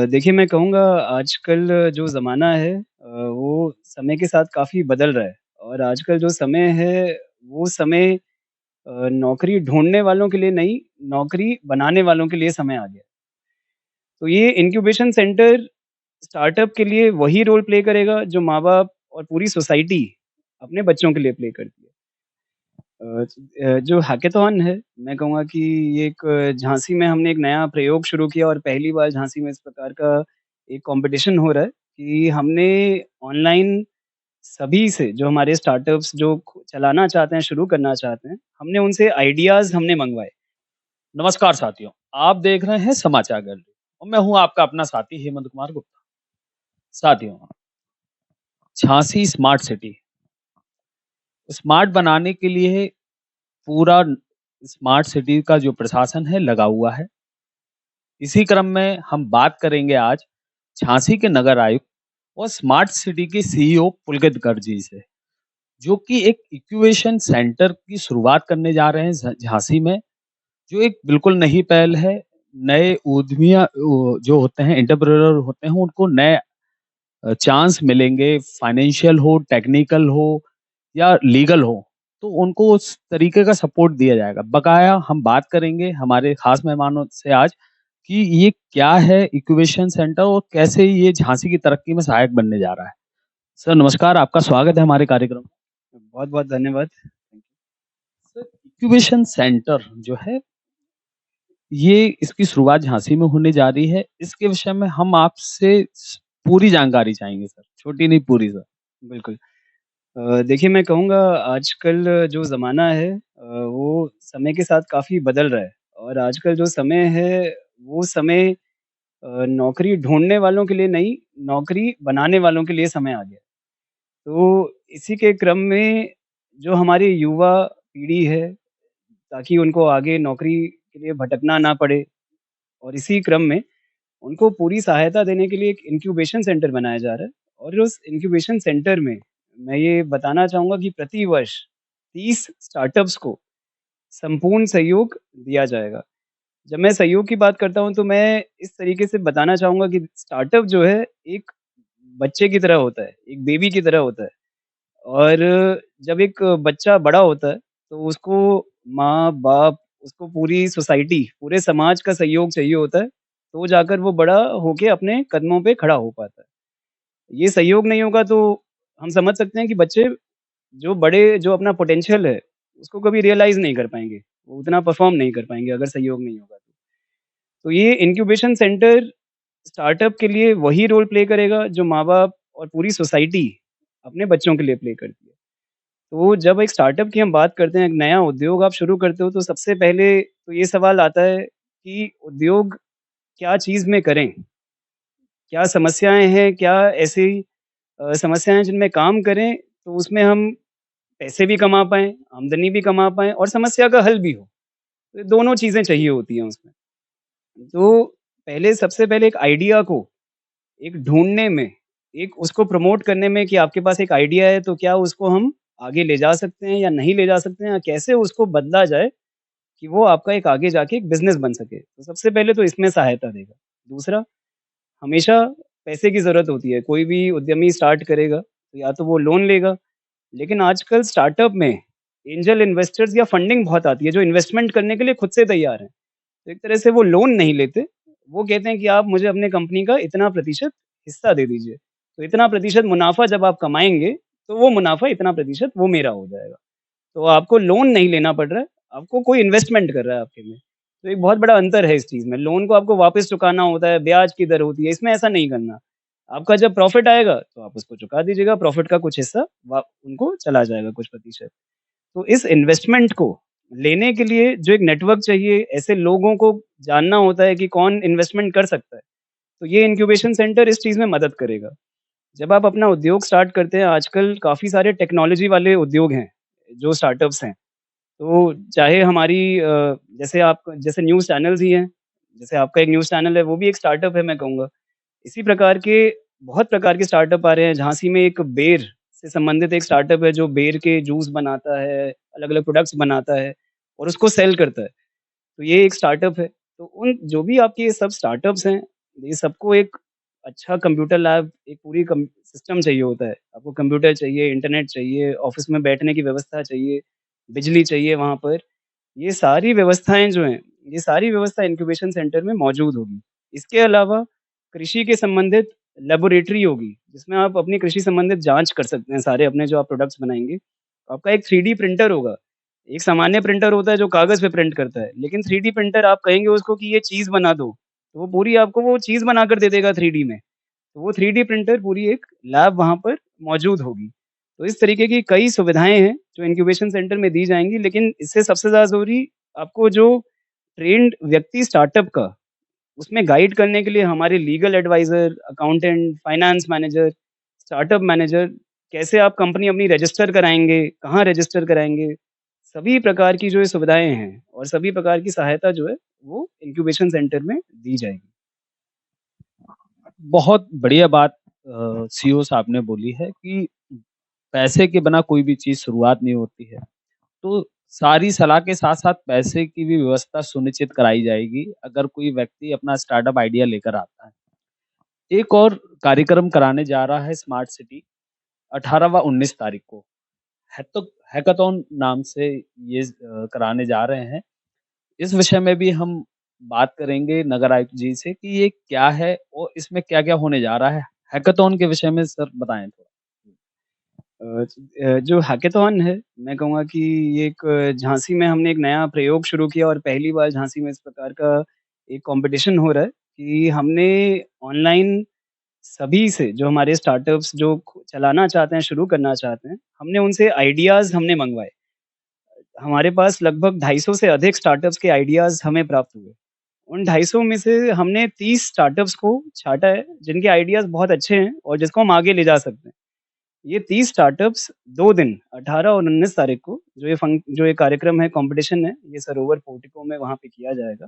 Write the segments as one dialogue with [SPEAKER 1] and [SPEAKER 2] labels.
[SPEAKER 1] देखिए मैं कहूँगा आजकल जो ज़माना है वो समय के साथ काफ़ी बदल रहा है और आजकल जो समय है वो समय नौकरी ढूँढने वालों के लिए नहीं, नौकरी बनाने वालों के लिए समय आ गया है। तो ये इंक्यूबेशन सेंटर स्टार्टअप के लिए वही रोल प्ले करेगा जो माँ-बाप और पूरी सोसाइटी अपने बच्चों के लिए प्ले करती है। जो हैकेथॉन है, मैं कहूँगा कि ये एक झांसी में हमने एक नया प्रयोग शुरू किया और पहली बार झांसी में इस प्रकार का एक कॉम्पिटिशन हो रहा है कि हमने ऑनलाइन सभी से जो हमारे स्टार्टअप्स जो चलाना चाहते हैं, शुरू करना चाहते हैं, हमने उनसे आइडियाज़ हमने मँगवाए।
[SPEAKER 2] नमस्कार साथियों, आप देख रहे हैं समाचार गैलरी और मैं हूं आपका अपना साथी हेमंत कुमार गुप्ता। साथियों, झांसी स्मार्ट सिटी स्मार्ट बनाने के लिए पूरा स्मार्ट सिटी का जो प्रशासन है लगा हुआ है। इसी क्रम में हम बात करेंगे आज झांसी के नगर आयुक्त और स्मार्ट सिटी के सीईओ पुलकित गर्ग जी से, जो कि एक इंक्यूबेशन सेंटर की शुरुआत करने जा रहे हैं झांसी में, जो एक बिल्कुल नई पहल है। नए उद्यमिया जो होते हैं, एंटरप्रेन्योर होते हैं, उनको नए चांस मिलेंगे, फाइनेंशियल हो, टेक्निकल हो या लीगल हो, तो उनको उस तरीके का सपोर्ट दिया जाएगा। बकाया हम बात करेंगे हमारे खास मेहमानों से आज कि ये क्या है इंक्यूबेशन सेंटर और कैसे ये झांसी की तरक्की में सहायक बनने जा रहा है। सर नमस्कार, आपका स्वागत है हमारे कार्यक्रम में।
[SPEAKER 1] बहुत-बहुत धन्यवाद।
[SPEAKER 2] सर इंक्यूबेशन सेंटर जो है, ये इसकी शुरुआत झांसी में होने जा रही है। इसके विषय में हम आपसे पूरी जानकारी चाहेंगे सर, छोटी नहीं पूरी सर।
[SPEAKER 1] बिल्कुल। देखिए मैं कहूँगा आजकल जो ज़माना है वो समय के साथ काफ़ी बदल रहा है और आजकल जो समय है वो समय नौकरी ढूँढने वालों के लिए नहीं, नौकरी बनाने वालों के लिए समय आ गया है। तो इसी के क्रम में जो हमारी युवा पीढ़ी है, ताकि उनको आगे नौकरी के लिए भटकना ना पड़े और इसी क्रम में उनको पूरी सहायता देने के लिए एक इंक्यूबेशन सेंटर बनाया जा रहा है और उस इंक्यूबेशन सेंटर में मैं ये बताना चाहूँगा कि प्रति वर्ष 30 स्टार्टअप्स को संपूर्ण सहयोग दिया जाएगा। जब मैं सहयोग की बात करता हूँ तो मैं इस तरीके से बताना चाहूँगा कि स्टार्टअप जो है एक बच्चे की तरह होता है, एक बेबी की तरह होता है और जब एक बच्चा बड़ा होता है तो उसको माँ-बाप, उसको पूरी सोसाइटी, पूरे समाज का सहयोग चाहिए होता है, तो जाकर वो बड़ा होके अपने कदमों पे खड़ा हो पाता है। ये सहयोग नहीं होगा तो हम समझ सकते हैं कि बच्चे जो अपना पोटेंशियल है, उसको कभी रियलाइज़ नहीं कर पाएँगे। वो उतना परफ़ॉर्म नहीं कर पाएँगे अगर सहयोग नहीं होगा तो। तो ये इंक्यूबेशन सेंटर स्टार्टअप के लिए वही रोल प्ले करेगा जो माँ-बाप और पूरी सोसाइटी अपने बच्चों के लिए प्ले करती है। तो जब एक स्टार्टअप की हम बात करते हैं, एक नया उद्योग आप शुरू करते हो तो सबसे पहले तो ये सवाल आता है कि उद्योग क्या चीज़ में करें? क्या समस्याएँ हैं? क्या ऐसी समस्याएँ हैं जिनमें काम करें तो उसमें हम पैसे भी कमा पाएँ, आमदनी भी कमा पाएँ और समस्या का हल भी हो। तो दोनों चीज़ें चाहिए होती हैं उसमें। तो सबसे पहले एक आइडिया को एक ढूँढने में, एक उसको प्रमोट करने में कि आपके पास एक आइडिया है तो क्या उसको हम आगे ले जा सकते हैं या नहीं ले जा सकते हैं या कैसे उसको बदला जाए कि वो आपका एक आगे जाके एक बिज़नेस बन सके। तो सबसे पहले तो इसमें सहायता देगा। दूसरा, हमेशा पैसे की ज़रूरत होती है। कोई भी उद्यमी स्टार्ट करेगा, तो या तो वो लोन लेगा, लेकिन आजकल स्टार्टअप में एंजल इन्वेस्टर्स या फंडिंग बहुत आती है, जो इन्वेस्टमेंट करने के लिए खुद से तैयार हैं। तो एक तरह से वो लोन नहीं लेते, वो कहते हैं कि आप मुझे अपने कंपनी का इतना प्रतिशत हिस्सा दे दीजिए। तो इतना प्रतिशत मुनाफ़ा जब आप कमाएँगे, तो वो मुनाफ़ा इतना प्रतिशत वो मेरा हो जाएगा। तो आपको लोन नहीं लेना पड़ रहा है, आपको कोई इन्वेस्टमेंट कर रहा है आपके में। तो एक बहुत बड़ा अंतर है इस चीज़ में। लोन को आपको वापस चुकाना होता है, ब्याज की दर होती है, इसमें ऐसा नहीं करना। आपका जब प्रॉफ़िट आएगा, तो आप उसको चुका दीजिएगा, प्रॉफ़िट का कुछ हिस्सा वा उनको चला जाएगा कुछ प्रतिशत। तो इस इन्वेस्टमेंट को लेने के लिए जो एक नेटवर्क चाहिए, ऐसे लोगों को जानना होता है कि कौन इन्वेस्टमेंट कर सकता है। तो ये इंक्यूबेशन सेंटर इस चीज़ में मदद करेगा। जब आप अपना उद्योग स्टार्ट करते हैं, आजकल काफ़ी सारे टेक्नोलॉजी वाले उद्योग हैं, जो स्टार्टअप्स हैं। तो चाहे हमारी जैसे न्यूज़ चैनल्स ही हैं, जैसे आपका एक न्यूज़ चैनल है, वो भी एक स्टार्टअप है मैं कहूँगा। इसी प्रकार के बहुत प्रकार के स्टार्टअप आ रहे हैं। झांसी में एक बेर से संबंधित एक स्टार्टअप है जो बेर के जूस बनाता है, अलग-अलग प्रोडक्ट्स बनाता है और उसको सेल करता है। तो ये एक स्टार्टअप है। तो उन जो भी आपके ये सब स्टार्टअप्स हैं, ये सबको एक अच्छा कंप्यूटर लैब, एक पूरी कम सिस्टम चाहिए होता है। आपको कंप्यूटर चाहिए, इंटरनेट चाहिए, ऑफ़िस में बैठने की व्यवस्था चाहिए, बिजली चाहिए वहाँ पर। ये सारी व्यवस्थाएँ जो हैं, ये सारी व्यवस्था इंक्यूबेशन सेंटर में मौजूद होगी। इसके अलावा कृषि के संबंधित लैबोरेटरी होगी, जिसमें आप अपनी कृषि संबंधित जाँच कर सकते हैं, सारे अपने जो आप प्रोडक्ट्स बनाएँगे। आपका एक 3D प्रिंटर होगा। एक सामान्य प्रिंटर होता है जो कागज़ पे प्रिंट करता है, लेकिन 3D प्रिंटर आप कहेंगे उसको कि ये चीज़ बना दो, तो वो पूरी आपको वो चीज़ बनाकर दे देगा 3D में। तो वो 3D प्रिंटर पूरी एक लैब वहाँ पर मौजूद होगी। तो इस तरीके की कई सुविधाएँ हैं, जो इंक्यूबेशन सेंटर में दी जाएँगी, लेकिन इससे सबसे ज़्यादा ज़रूरी आपको जो ट्रेन्ड व्यक्ति स्टार्टअप का, उसमें गाइड करने के लिए हमारे legal adviser, accountant, finance manager, startup manager, कैसे आप कंपनी अपनी रजिस्टर कराएँगे, कहाँ रजिस्टर कराएँगे, सभी प्रकार की जो ये सुविधाएँ हैं और सभी प्रकार की सहायता जो है, वो इंक्यूबेशन सेंटर में दी जाएगी।
[SPEAKER 2] बहुत बढ़िया बात सीईओ साहब ने बोली है कि पैसे के बिना कोई भी चीज़ शुरुआत नहीं होती है। तो सारी सलाह के साथ-साथ पैसे की भी व्यवस्था सुनिश्चित कराई जाएगी, अगर कोई व्यक्ति अपना स्टार्टअप आइडिया लेकर आता है। एक और कार्यक्रम कराने जा रहा है स्मार्ट सिटी 18 व 19 तारीख को। हैतो हैकाथॉन नाम से ये कराने जा रहे हैं। इस विषय में भी हम बात करेंगे नगर आयुक्त जी से कि ये क्या है और इसमें क्या-क्या होने जा रहा है? हैकाथॉन के विषय में सर बताएँ थोड़ा?
[SPEAKER 1] जो हैकेथॉन है, मैं कहूँगा कि ये एक झांसी में हमने एक नया प्रयोग शुरू किया और पहली बार झांसी में इस प्रकार का एक कॉम्पिटिशन हो रहा है कि हमने ऑनलाइन सभी से जो हमारे स्टार्टअप्स जो चलाना चाहते हैं, शुरू करना चाहते हैं, हमने उनसे आइडियाज़ हमने मँगवाए। हमारे पास लगभग 250 से अधिक स्टार्टअप्स के आइडियाज़ हमें प्राप्त हुए। उन 250 में से हमने 30 स्टार्टअप्स को छाँटा है, जिनके आइडियाज़ बहुत अच्छे हैं और जिसको हम आगे ले जा सकते हैं। ये 30 स्टार्टअप्स 2 दिन 18 और 19 तारीख को जो ये कार्यक्रम है, कॉम्पिटिशन है, ये सरोवर पोर्टिको में वहाँ पे किया जाएगा।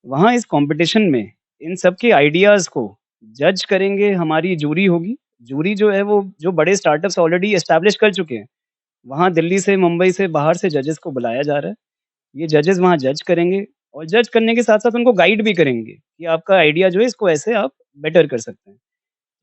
[SPEAKER 1] वहाँ इस कॉम्पिटिशन में इन सब के आइडियाज़ को जज करेंगे, हमारी जूरी होगी। जूरी जो है वो जो बड़े स्टार्टअप्स ऑलरेडी एस्टैब्लिश कर चुके हैं, वहाँ दिल्ली से, मुंबई से, बाहर से जजेस को बुलाया जा रहा है। ये जजेस वहाँ जज करेंगे और जज करने के साथ-साथ उनको गाइड भी करेंगे कि आपका आइडिया जो है इसको ऐसे आप बेटर कर सकते हैं।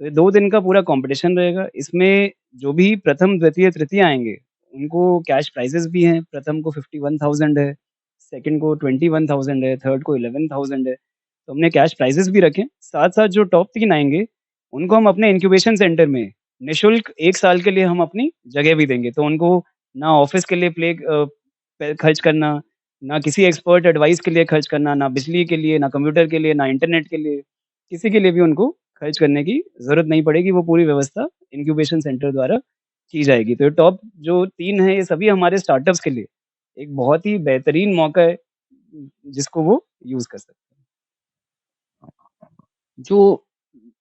[SPEAKER 1] तो ये 2 दिन का पूरा कॉम्पिटिशन रहेगा। इसमें जो भी प्रथम, द्वितीय, तृतीय आएँगे, उनको कैश प्राइज़ेज़ भी हैं। प्रथम को 51,000 है, सेकंड को 21,000 है, थर्ड को 11,000 है। तो हमने कैश प्राइज़ेज़ भी रखे हैं। साथ-साथ जो टॉप 3 आएँगे, उनको हम अपने इंक्यूबेशन सेंटर में निःशुल्क 1 साल के लिए हम अपनी जगह भी देंगे। तो उनको ना ऑफ़िस के लिए पे खर्च करना, ना किसी एक्सपर्ट एडवाइस के लिए खर्च करना, ना बिजली के लिए, ना कंप्यूटर के लिए, ना इंटरनेट के लिए, किसी के लिए भी उनको खर्च करने की ज़रूरत नहीं पड़ेगी, वो पूरी व्यवस्था इंक्यूबेशन सेंटर द्वारा की जाएगी। तो टॉप जो 3 हैं, ये सभी हमारे स्टार्टअप्स के लिए एक बहुत ही बेहतरीन मौका है, जिसको वो यूज़ कर सकते हैं।
[SPEAKER 2] जो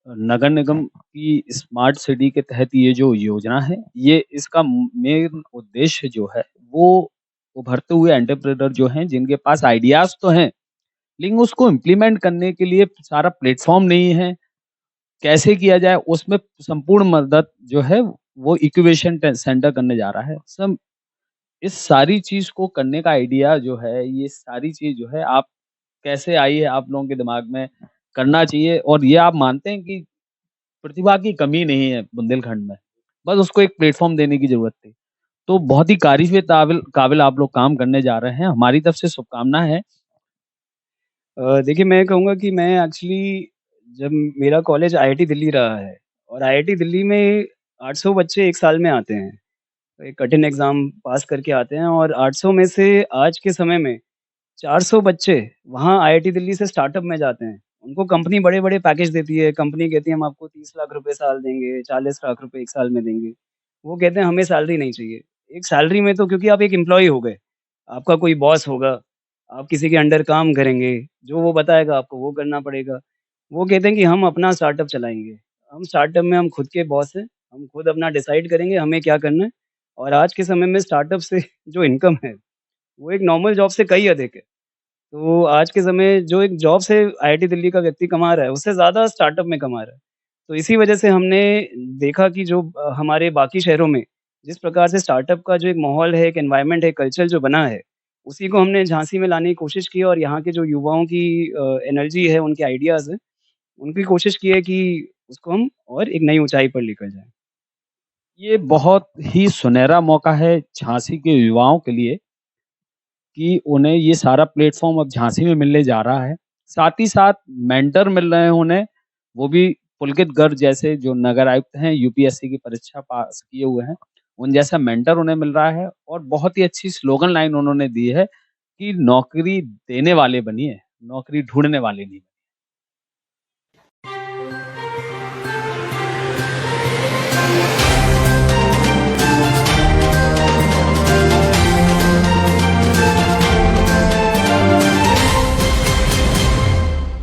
[SPEAKER 2] नगर निगम की स्मार्ट सिटी के तहत ये जो योजना है, ये इसका मेन उद्देश्य जो है, वो उभरते हुए एंटरप्रेन्योर जो हैं, जिनके पास आइडियाज़ तो हैं, लेकिन उसको इम्प्लीमेंट करने के लिए सारा प्लेटफ़ॉर्म नहीं है। कैसे किया जाए, उसमें संपूर्ण मदद जो है, वो इंक्यूबेशन सेंटर करने जा रहा है। सब इस सारी चीज़ को करने का आइडिया जो है, ये सारी चीज़ जो है, आप कैसे आई है आप लोगों के दिमाग में? करना चाहिए और ये आप मानते हैं कि प्रतिभा की कमी नहीं है बुंदेलखंड में, बस उसको एक प्लेटफ़ॉर्म देने की ज़रूरत थी। तो बहुत ही काबिल काबिल आप लोग काम करने जा रहे हैं, हमारी तरफ से शुभकामनाएँ हैं।
[SPEAKER 1] देखिए मैं कहूँगा कि मैं एक्चुअली जब मेरा कॉलेज आईआईटी दिल्ली रहा है और आईआईटी दिल्ली में 800 बच्चे 1 साल में आते हैं। एक कठिन एग्ज़ाम पास करके आते हैं और 800 में से आज के समय में 400 बच्चे वहाँ आईआईटी दिल्ली से स्टार्टअप में जाते हैं। उनको कंपनी बड़े-बड़े पैकेज देती है, कंपनी कहती है हम आपको 30 लाख रुपए साल देंगे, 40 लाख रुपए 1 साल में देंगे। वो कहते हैं हमें सैलरी नहीं चाहिए। एक सैलरी में तो क्योंकि आप एक एम्प्लॉयी हो गए, आपका कोई बॉस होगा, आप किसी के अंडर काम करेंगे, जो वो बताएगा आपको वो करना पड़ेगा। वो कहते हैं कि हम अपना स्टार्टअप चलाएँगे, हम स्टार्टअप में हम खुद के बॉस हैं, हम खुद अपना डिसाइड करेंगे हमें क्या करना है और आज के समय में स्टार्टअप से जो इनकम है, वो एक नॉर्मल जॉब से कहीं अधिक है। तो आज के समय जो एक जॉब से आईआईटी दिल्ली का व्यक्ति कमा रहा है, उससे ज़्यादा स्टार्टअप में कमा रहा है। तो इसी वजह से हमने देखा कि जो हमारे बाकी शहरों में जिस प्रकार से स्टार्टअप का जो एक माहौल है, एक एनवायरनमेंट है, कल्चर जो बना है, उसी को हमने झांसी में लाने की कोशिश की और यहाँ के जो युवाओं की एनर्जी है, उनके आइडियाज़ हैं, उनकी कोशिश की है कि उसको हम और एक नई ऊँचाई पर लेकर जाएँ।
[SPEAKER 2] ये बहुत ही सुनहरा मौका है झांसी के युवाओं के लिए कि उन्हें ये सारा प्लेटफ़ॉर्म अब झांसी में मिलने जा रहा है। साथ ही साथ मेंटर मिल रहे हैं उन्हें, वो भी पुलकित गर्ग जैसे जो नगर आयुक्त हैं, यूपीएससी की परीक्षा पास किए हुए हैं, उन जैसा मेंटर उन्हें मिल रहा है और बहुत ही अच्छी स्लोगन लाइन उन्होंने दी है कि नौकरी देने वाले बनिए, नौकरी ढूँढने वाले नहीं।